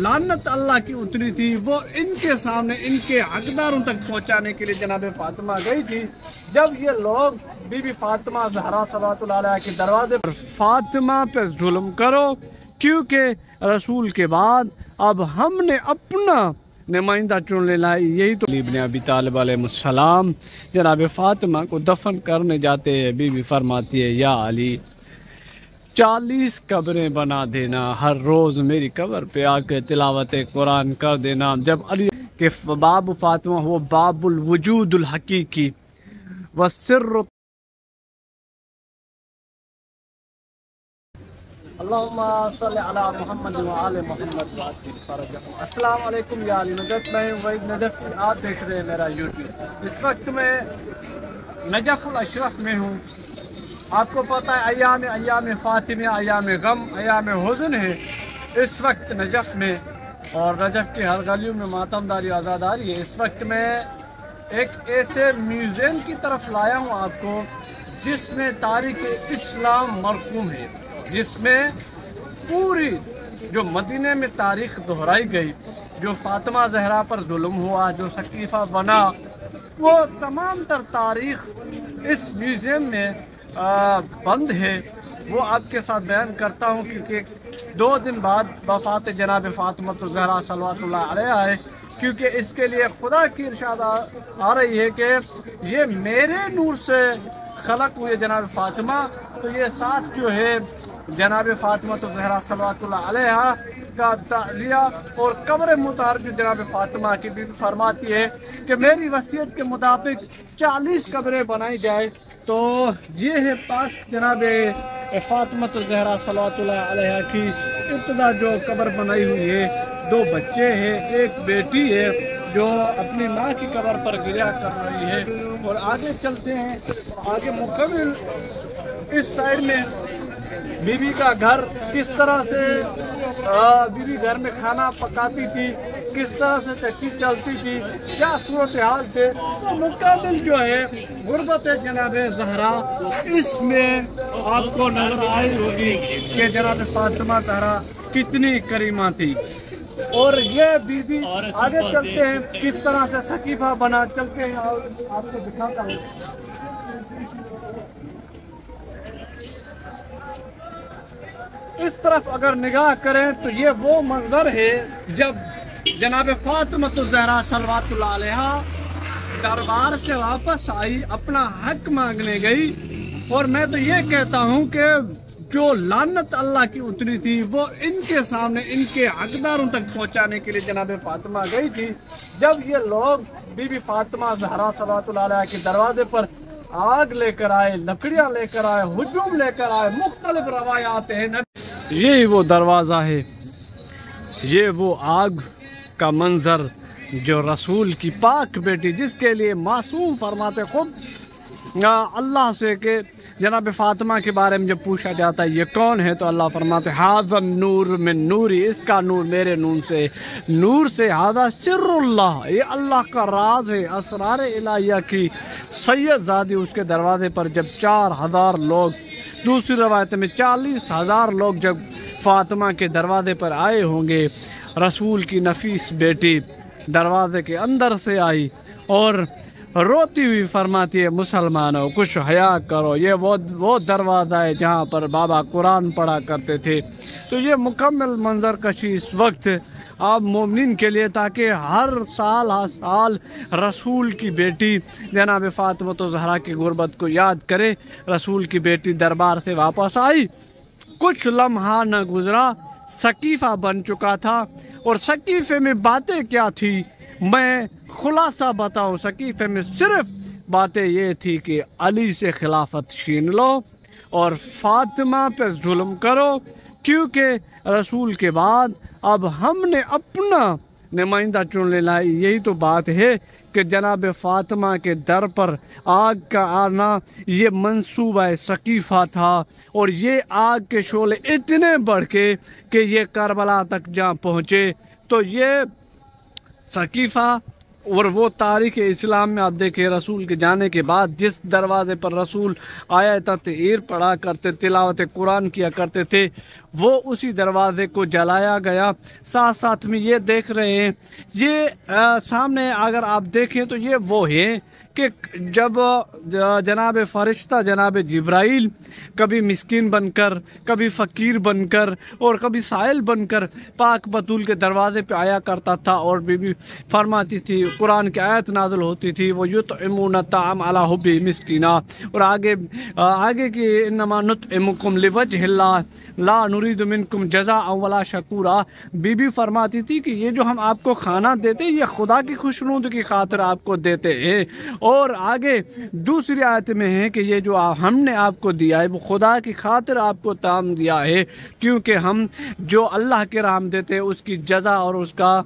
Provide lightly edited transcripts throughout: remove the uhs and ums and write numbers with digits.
लानत अल्लाह की उतरी थी वो इनके सामने इनके हकदारों तक पहुंचाने के लिए जनाब फातिमा गई थी। जब ये लोग बीबी फातिमा ज़हरा सल्लल्लाहु अलैहा के दरवाजे पर फातिमा पे जुल्म करो, क्योंकि रसूल के बाद अब हमने अपना नुमाइंदा चुन लेना है। यही तो इब्न अबी तालिब अलैहिस्सलाम जनाब फातिमा को दफन करने जाते हैं, बीबी फरमाती है या अली 40 कब्रें बना देना, हर रोज़ मेरी कब्र पे आकर तिलावत कुरान कर देना। जब अली के बाब फातिमा वो बाबुल वजूदुल हकीकी व सिर्र अल्लाहुम्मा सल्लि अला मुहम्मद व आले मुहम्मद। अस्सलाम वालेकुम या अली नजफ, मैं वहीद नजफ़ी, आप देख रहे हैं मेरा यूट्यूब। इस वक्त मैं नजफ़ुल अशरफ में हूँ। आपको पता है अयाम फातिमा, अयाम गम, अयाम हुज़्न है इस वक्त नजफ़ में, और नजफ़ की हर गलियों में मातमदारी आज़ादारी है। इस वक्त मैं एक ऐसे म्यूज़ियम की तरफ लाया हूँ आपको जिसमें तारीख़ इस्लाम मरकूम है, जिसमें पूरी जो मदीने में तारीख़ दोहराई गई, जो फातिमा ज़हरा पर जुल्म हुआ, जो सकीफ़ा बना, वो तमाम तर तारीख़ इस म्यूज़ियम में बंद है। वो आपके साथ बयान करता हूँ क्योंकि 2 दिन बाद वफ़ात जनाब फातिमा ज़हरा सल्लल्लाहु अलैहा है, क्योंकि इसके लिए खुदा की इरशाद आ रही है कि ये मेरे नूर से खलक हुए जनाब फातिमा। तो ये साथ जो है जनाब फातिमा ज़हरा सल्लल्लाहु अलैहा का ताज़िया और कब्र मुताहर जो जनाब फातिमा की बीवी फरमाती है कि मेरी वसीयत के मुताबिक 40 कब्रें बनाई जाए। तो ये है पाक जनाब फातिमा ज़हरा सल्लल्लाहु अलैहा की इब्तिदा जो कब्र बनाई हुई है। 2 बच्चे हैं, एक बेटी है जो अपनी माँ की कब्र पर गिरा कर रही है। और आगे चलते हैं, आगे मुकम्मल इस साइड में बीबी का घर किस तरह से बीबी घर में खाना पकाती थी, किस तरह से चक्की चलती थी, क्या सूरत हाल थे, तो मुकम्मल जो है गुरबत जनाब ज़हरा इसमें आपको नजर आई होगी कि जनाब फातिमा ज़हरा कितनी करीमा थी। और ये बीबी आगे चलते हैं किस तरह से सकीफा बना, चलते हैं आपको दिखाता हूँ। इस तरफ अगर निगाह करें तो ये वो मंजर है जब जनाब फातिमा ज़हरा सल्लल्लाहु अलैहा दरबार से वापस आई, अपना हक मांगने गई। और मैं तो ये कहता हूँ कि जो लानत अल्लाह की उतरी थी वो इनके सामने इनके हकदारों तक पहुंचाने के लिए जनाब फातिमा गई थी। जब ये लोग बीबी फातिमा ज़हरा सल्लल्लाहु अलैहा के दरवाजे पर आग लेकर आए, लकड़ियाँ लेकर आए, हुजूम लेकर आए, मुख्तलिफ रवायात हैं। यही वो दरवाज़ा है, ये वो आग का मंजर जो रसूल की पाक बेटी, जिसके लिए मासूम फरमाते खुद अल्लाह से कि जनाब फातिमा के बारे में जब पूछा जाता है ये कौन है, तो अल्लाह फरमाते हाज़ा नूर मिन नूरी, इसका नूर मेरे नूर से, हाज़ा सिर्रुल्लाह, ये अल्लाह का राज है, असरार इलाहिया की सैयद ज़ादी। उसके दरवाज़े पर जब 4000 लोग, दूसरी रवायत में 40,000 लोग जब फातिमा के दरवाज़े पर आए होंगे, रसूल की नफीस बेटी दरवाज़े के अंदर से आई और रोती हुई फरमाती है मुसलमानों कुछ हया करो, ये वो दरवाज़ा है जहाँ पर बाबा कुरान पढ़ा करते थे। तो ये मुकम्मल मंजर कशी इस वक्त आप मोमिन के लिए, ताकि हर साल रसूल की बेटी जनाब फातिमा ज़हरा की गुरबत को याद करे। रसूल की बेटी दरबार से वापस आई, कुछ लम्हा न गुजरा सकीफ़ा बन चुका था। और सकीफ़े में बातें क्या थी, मैं खुलासा बताऊं। सकीफ़े में सिर्फ बातें ये थी कि अली से खिलाफत छीन लो और फातिमा पे जुल्म करो, क्योंकि रसूल के बाद अब हमने अपना नुमाइंदा चुन लेना है। यही तो बात है कि जनाब फातिमा के दर पर आग का आना ये मंसूबा सकीफ़ा था, और ये आग के शोले इतने बढ़ के कि ये करबला तक जहाँ पहुँचे। तो ये सकीफ़ा اور وہ تاریخ اسلام میں آپ دیکھیں رسول کے جانے کے بعد جس دروازے پر رسول آیت تطہیر پڑھا کرتے تلاوت قرآن کیا کرتے تھے وہ اسی دروازے کو جلایا گیا۔ ساتھ ساتھ میں یہ دیکھ رہے ہیں یہ سامنے اگر آپ دیکھیں تو یہ وہ ہے کہ جب جناب فرشتہ جناب جبرائیل کبھی مسکین بن کر، کبھی فقیر بن کر اور کبھی سائل بن کر پاک بطول کے دروازے پہ آیا کرتا تھا اور بی بی فرماتی تھی، قرآن کی آیت نازل ہوتی تھی، وہ یطعمون الطعام علی حب مسکینہ، اور آگے کی انما نطعمکم لوجہ اللہ لا نرید منکم جزاء ولا شکورا۔ بی بی فرماتی تھی کہ یہ جو ہم آپ کو کھانا دیتے یہ خدا کی خوشنود کی خاطر آپ کو دیتے ہیں، اور آگے دوسری آیت میں ہے کہ یہ جو ہم نے آپ کو دیا ہے وہ خدا کی خاطر آپ کو تام دیا ہے، کیونکہ ہم جو اللہ کے راہ دیتے اس کی جزا اور اس کا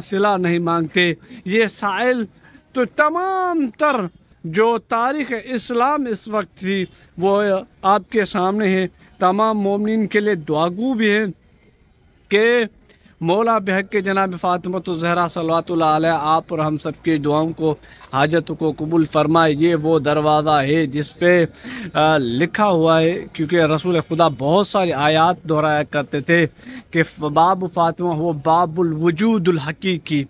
صلہ نہیں مانگتے۔ یہ سائل تو تمام تر جو تاریخ اسلام اس وقت تھی وہ آپ کے سامنے ہے، تمام مومنین کے لیے دعاگو بھی ہے کہ مولا بحق کے جناب فاطمۃ الزہرا صلوات اللہ علیہ آپ اور ہم سب کی دعاؤں کو حاجتوں کو قبول فرمائے۔ یہ وہ دروازہ ہے جس پہ لکھا ہوا ہے، کیونکہ رسول خدا بہت ساری آیات دہرایا کرتے تھے کہ باب فاطمہ وہ باب الوجود الحقیقی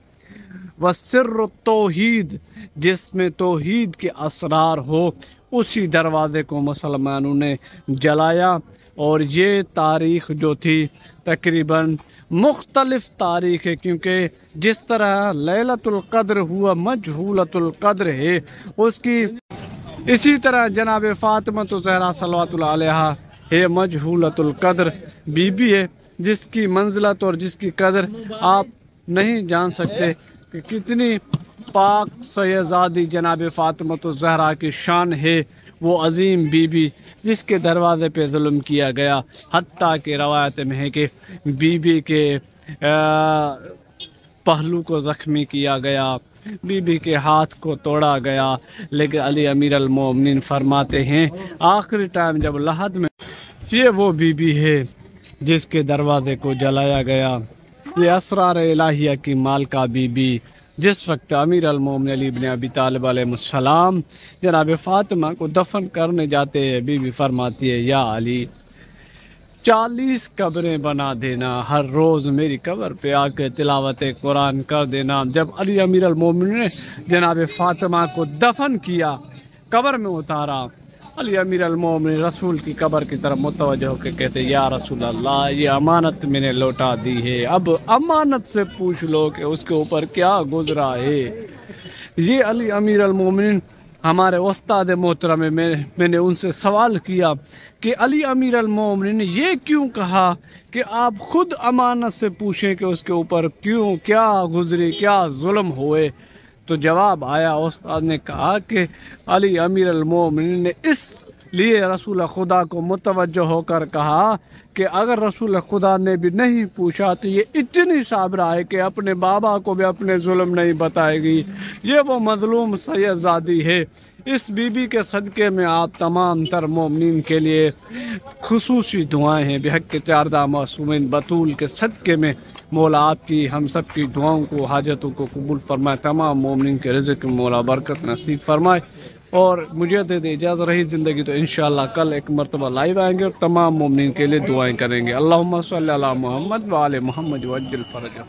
وسر التوحید، جس میں توحید کے اسرار ہو، اسی دروازے کو مسلمانوں نے جلایا۔ اور یہ تاریخ جو تھی تقریباً مختلف تاریخ ہے، کیونکہ جس طرح لیلۃ القدر ہوا مجہولۃ القدر ہے اس کی، اسی طرح جناب فاطمۃ الزہرا صلوات اللہ علیہا ہے مجہولۃ القدر بی بی ہے، جس کی منزلت اور جس کی قدر آپ نہیں جان سکتے کہ کتنی پاک سیدزادی جناب فاطمۃ الزہرا کی شان ہے۔ وہ عظیم بی بی جس کے دروازے پہ ظلم کیا گیا، حتیٰ کہ روایت میں ہے کہ بی بی کے پہلو کو زخمی کیا گیا، بی بی کے ہاتھ کو توڑا گیا، لیکن علی امیر المومنین فرماتے ہیں آخری ٹائم جب لحد میں یہ وہ بی بی ہے جس کے دروازے کو جلایا گیا۔ یہ اسرار الہیہ کی مالکہ بی بی جس وقت امیر المومنین علی بن ابی طالب علیہ السلام جناب فاطمہ کو دفن کرنے جاتے ہیں، بی بی فرماتی ہے یا علی 40 قبریں بنا دینا، ہر روز میری قبر پہ آ کے تلاوت قرآن کر دینا۔ جب علی امیر المومنین نے جناب فاطمہ کو دفن کیا، قبر میں اتارا، علی امیر المومنین رسول کی قبر کی طرف متوجہ ہو کے کہتے یا رسول اللہ یہ امانت میں نے لوٹا دی ہے، اب امانت سے پوچھ لو کہ اس کے اوپر کیا گزرا ہے۔ یہ علی امیر المومنین ہمارے استاد محترم میں نے ان سے سوال کیا کہ علی امیر المومنین نے یہ کیوں کہا کہ آپ خود امانت سے پوچھیں کہ اس کے اوپر کیوں کیا گزری، کیا ظلم ہوئے؟ تو جواب آیا، استاد نے کہا کہ علی امیر المومنین نے اس لیے رسول خدا کو متوجہ ہو کر کہا کہ اگر رسول خدا نے بھی نہیں پوچھا تو یہ اتنی صابرہ ہے کہ اپنے بابا کو بھی اپنے ظلم نہیں بتائے گی۔ یہ وہ مظلوم سیدزادی ہے۔ اس بی بی کے صدقے میں آپ تمام تر مومنین کے لیے خصوصی دعائیں ہیں۔ بحق کے چاردہ معصومین بطول کے صدقے میں مولا آپ کی ہم سب کی دعاؤں کو حاجتوں کو قبول فرمائے، تمام مومنین کے رزق میں مولا برکت نصیب فرمائے، اور مجھے دے دے اجازت رہی زندگی تو انشاءاللہ کل ایک مرتبہ لائیو آئیں گے اور تمام مومنین کے لیے دعائیں کریں گے۔ اللہم صلی علی محمد وآل محمد وعجل فرجہ۔